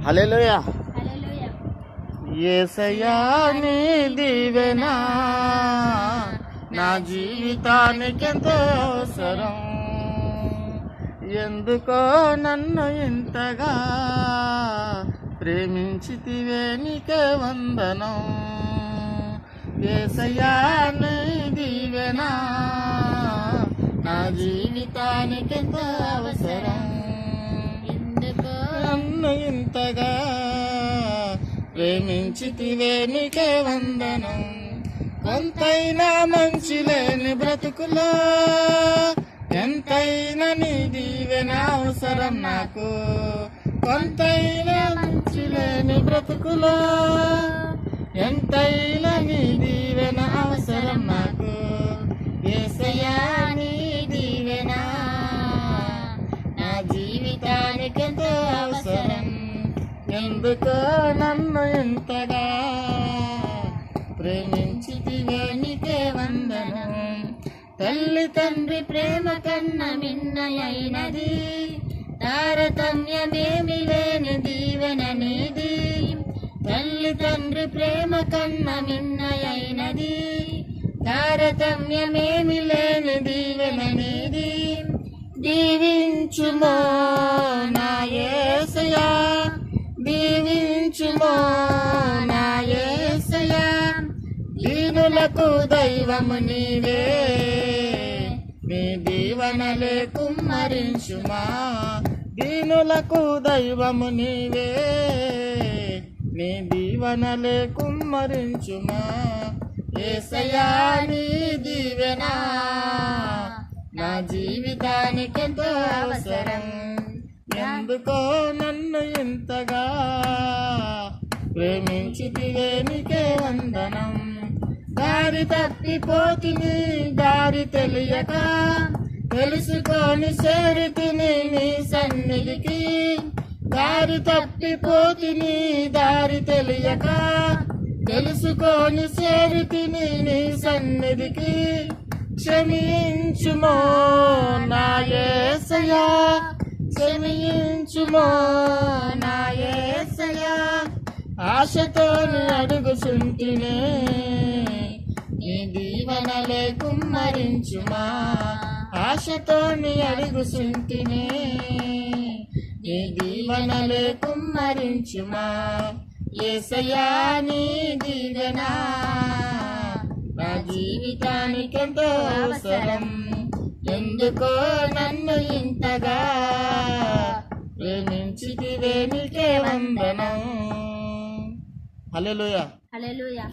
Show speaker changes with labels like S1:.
S1: హల్లెలూయా.
S2: హల్లెలూయా.
S1: యేసయ్యా నీ దీవెనా నా జీవితానికెంతో అవసరం. ఎందుకో నన్ను ఇంతగా ప్రేమించితివే నీకే వందనం. యేసయ్యా నీ దీవెనా నా జీవితానికెంతో అవసరం.
S2: ఎందుకో
S1: నన్ను ఇంతగా ప్రేమించితివే నీకే వందనం. కొంతైనా మంచి లేని బ్రతుకులో ఎంతైనా నీ దీవెన అవసరం నాకు. కొంతైనా మంచి లేని బ్రతుకులో ఎంతైనా నీ దీవెన అవసరం నాకు. యేసయ్యా నీ దీవెన నా జీవితానికెంతో అవసరం. ఎందుకో నన్ను ఇంతగా ప్రేమించితివే నీకే వందనం.
S2: తల్లి తండ్రి ప్రేమ కన్న మిన్నయైనది, తారతమ్యమేమి లేని దీవెన నీది. తల్లి తండ్రి ప్రేమ కన్న మిన్నయైనది, తారతమ్యమేమి లేని దీవెన నీది.
S1: దీవించుమో నా యేసయ్యా, దీవించుమో నా యేసయ్యా. దీనులకు దైవము నీవే, నీ దీవెనలే కుమ్మరించుమా. దీనులకు దైవము నీవే, నీ దీవెనలే కుమ్మరించుమా. యేసయ్యా నీ దీవెనా నా జీవితానికెంతో అవసరం. ఎందుకో నన్ను ఇంతగా ప్రేమించితివే నీకే వందనం. దారి తప్పిపోతిని దారి తెలియక, తెలుసుకొని చేరితిని నీ సన్నిధికి. దారి తప్పిపోతిని దారి తెలియక, తెలుసుకొని చేరితిని నీ సన్నిధికి. క్షమించుమో నా యేసయ్యా, క్షమించుమో నా యేసయ్యా. ఆశతోని అడుగుచుంటినే, నీ దీవెనలే కుమ్మరించుమా. ఆశతోని అడుగుచుంటినే, నీ దీవెనలే కుమ్మరించుమా. యేసయ్యా నీ దీవెనా నా జీవితానికెంతో అవసరం. ఎందుకో నన్ను ఇంతగా ప్రేమించితివే నీకే వందనం. హల్లెలూయా.
S2: హల్లెలూయా.